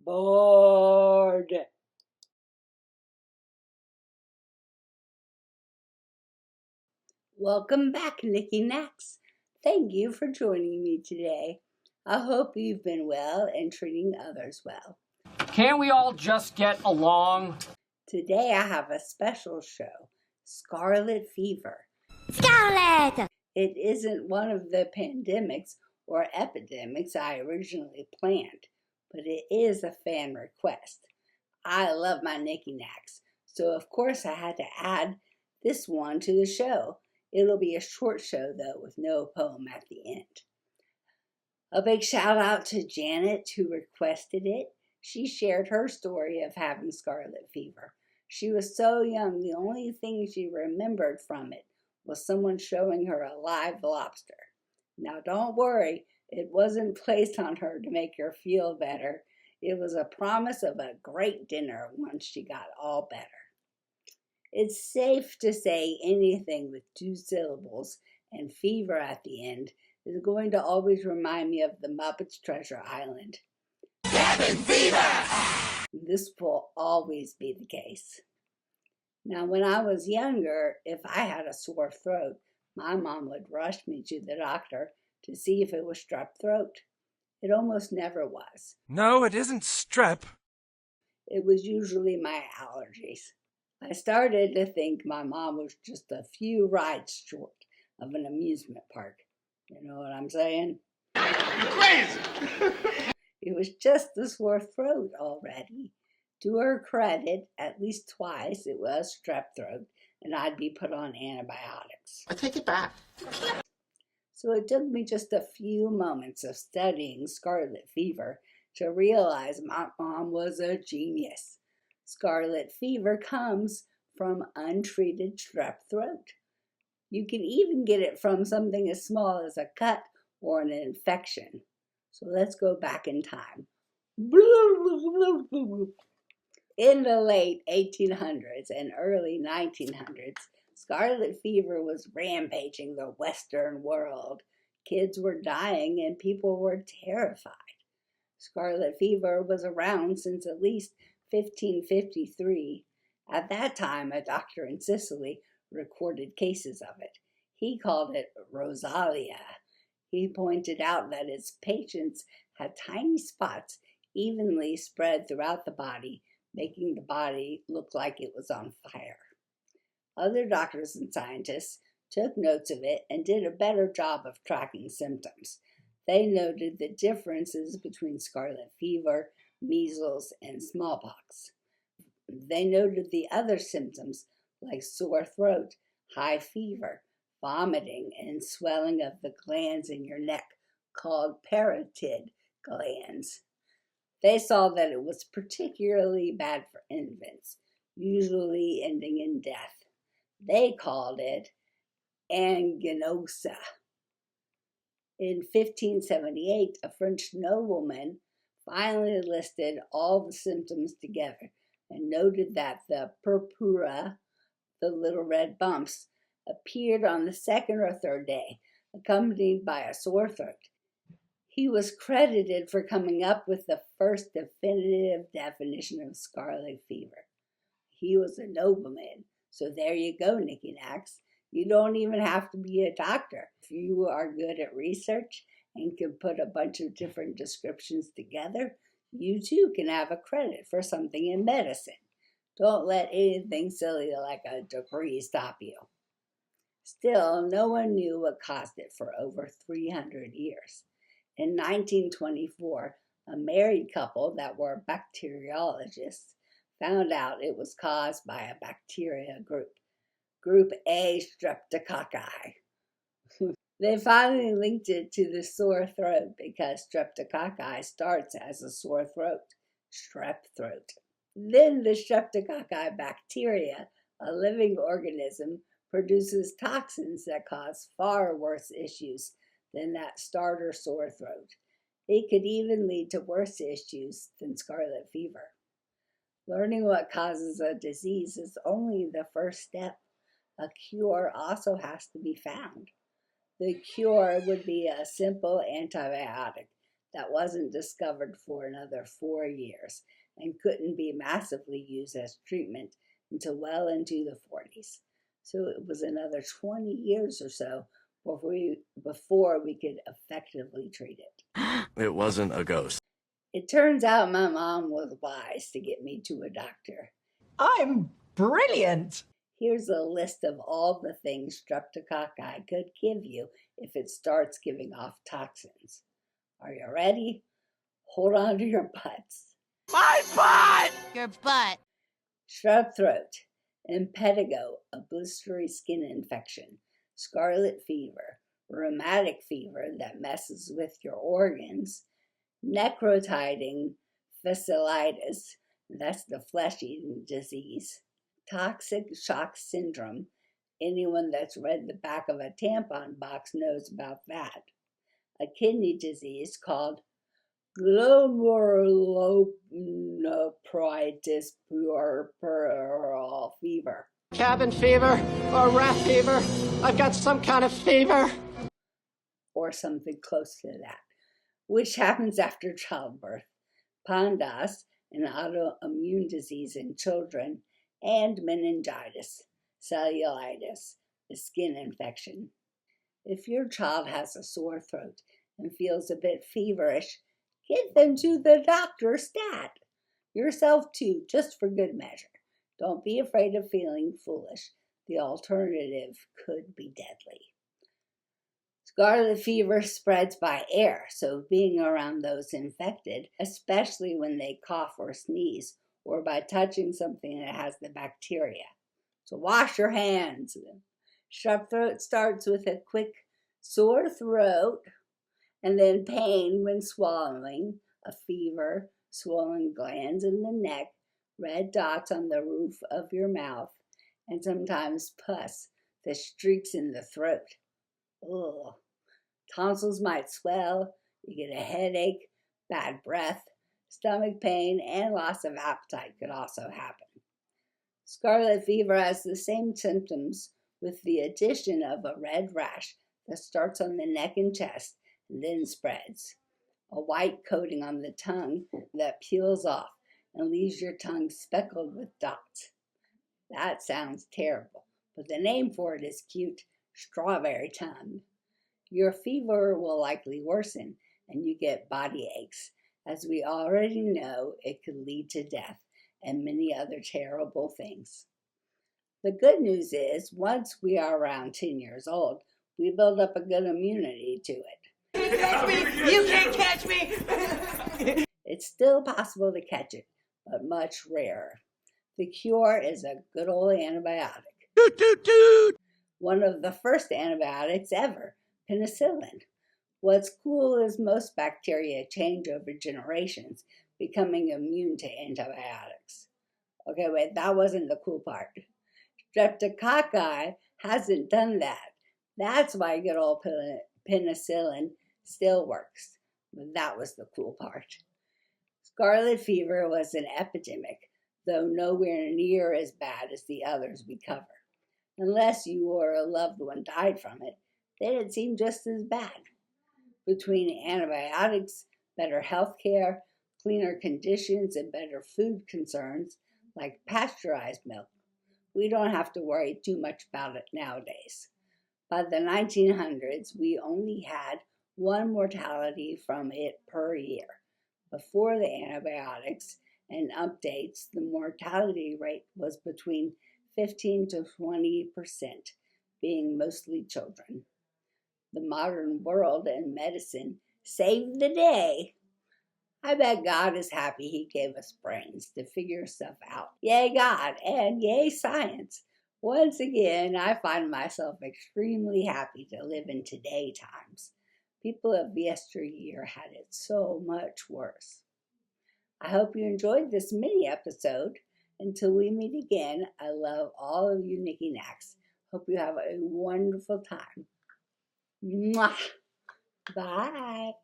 bored. Welcome back, Niki Gets. Thank you for joining me today. I hope you've been well and treating others well. Can't we all just get along? Today I have a special show, Scarlet Fever. Scarlet! It isn't one of the pandemics or epidemics I originally planned, but it is a fan request. I love my Niki Gets, so of course I had to add this one to the show. It'll be a short show, though, with no poem at the end. A big shout out to Janet, who requested it. She shared her story of having scarlet fever. She was so young, the only thing she remembered from it was someone showing her a live lobster. Now, don't worry, it wasn't placed on her to make her feel better. It was a promise of a great dinner once she got all better. It's safe to say anything with 2 syllables and fever at the end is going to always remind me of the Muppets Treasure Island. Cabin fever! This will always be the case. Now, when I was younger, if I had a sore throat, my mom would rush me to the doctor to see if it was strep throat. It almost never was. No, it isn't strep. It was usually my allergies. I started to think my mom was just a few rides short of an amusement park. You know what I'm saying? You're crazy! It was just a sore throat already. To her credit, at least twice it was strep throat, and I'd be put on antibiotics. I take it back. So it took me just a few moments of studying scarlet fever to realize my mom was a genius. Scarlet fever comes from untreated strep throat. You can even get it from something as small as a cut or an infection. So let's go back in time. In the late 1800s and early 1900s, scarlet fever was rampaging the Western world. Kids were dying and people were terrified. Scarlet fever was around since at least 1553. At that time, a doctor in Sicily recorded cases of it. He called it Rosalia. He pointed out that his patients had tiny spots evenly spread throughout the body, making the body look like it was on fire. Other doctors and scientists took notes of it and did a better job of tracking symptoms. They noted the differences between scarlet fever, measles, and smallpox. They noted the other symptoms like sore throat, high fever, vomiting, and swelling of the glands in your neck called parotid glands. They saw that it was particularly bad for infants, usually ending in death. They called it anginosa. In 1578, a French nobleman finally listed all the symptoms together and noted that the purpura, the little red bumps, appeared on the second or third day, accompanied by a sore throat. He was credited for coming up with the first definitive definition of scarlet fever. He was a nobleman, so there you go, Niki Gets. You don't even have to be a doctor. If you are good at research and can put a bunch of different descriptions together, you too can have a credit for something in medicine. Don't let anything silly like a degree stop you. Still, no one knew what caused it for over 300 years. In 1924, a married couple that were bacteriologists found out it was caused by a bacteria group. Group A streptococci. They finally linked it to the sore throat because streptococci starts as a sore throat, strep throat. Then the streptococci bacteria, a living organism, produces toxins that cause far worse issues than that starter sore throat. It could even lead to worse issues than scarlet fever. Learning what causes a disease is only the first step. A cure also has to be found. The cure would be a simple antibiotic that wasn't discovered for another 4 years and couldn't be massively used as treatment until well into the 40s. So it was another 20 years or so before we could effectively treat it. It wasn't a ghost. It turns out my mom was wise to get me to a doctor. I'm brilliant! Here's a list of all the things streptococci could give you if it starts giving off toxins. Are you ready? Hold on to your butts. My butt! Your butt. Strep throat, impetigo, a blistery skin infection, scarlet fever, rheumatic fever that messes with your organs, necrotizing fasciitis, that's the flesh-eating disease, toxic shock syndrome. Anyone that's read the back of a tampon box knows about that. A kidney disease called glomerulonephritis puerperal fever. Cabin fever or rat fever. I've got some kind of fever. Or something close to that, which happens after childbirth, PANDAS, an autoimmune disease in children, and meningitis, cellulitis, a skin infection. If your child has a sore throat and feels a bit feverish, get them to the doctor stat. Yourself too, just for good measure. Don't be afraid of feeling foolish. The alternative could be deadly. Scarlet fever spreads by air, so being around those infected, especially when they cough or sneeze, or by touching something that has the bacteria. So wash your hands. Strep throat starts with a quick sore throat, and then pain when swallowing, a fever, swollen glands in the neck, red dots on the roof of your mouth, and sometimes pus that streaks in the throat. Ugh. Tonsils might swell, you get a headache, bad breath, stomach pain, and loss of appetite could also happen. Scarlet fever has the same symptoms with the addition of a red rash that starts on the neck and chest and then spreads. A white coating on the tongue that peels off and leaves your tongue speckled with dots. That sounds terrible, but the name for it is cute, strawberry tongue. Your fever will likely worsen and you get body aches. As we already know, it could lead to death and many other terrible things. The good news is, once we are around 10 years old, we build up a good immunity to it. Catch me! You can't catch me! It's still possible to catch it, but much rarer. The cure is a good old antibiotic. Toot, toot, toot! One of the first antibiotics ever, penicillin. What's cool is most bacteria change over generations, becoming immune to antibiotics. Okay, wait, that wasn't the cool part. Streptococci hasn't done that. That's why good old penicillin still works. But that was the cool part. Scarlet fever was an epidemic, though nowhere near as bad as the others we cover. Unless you or a loved one died from it, then it seemed just as bad. Between antibiotics, better health care, cleaner conditions, and better food concerns, like pasteurized milk, we don't have to worry too much about it nowadays. By the 1900s, we only had one mortality from it per year. Before the antibiotics and updates, the mortality rate was between 15 to 20%, being mostly children. The modern world and medicine saved the day. I bet God is happy he gave us brains to figure stuff out. Yay God, and yay science. Once again, I find myself extremely happy to live in today times. People of yesteryear had it so much worse. I hope you enjoyed this mini episode. Until we meet again, I love all of you Niki Knacks. Hope you have a wonderful time. Mwah! Bye.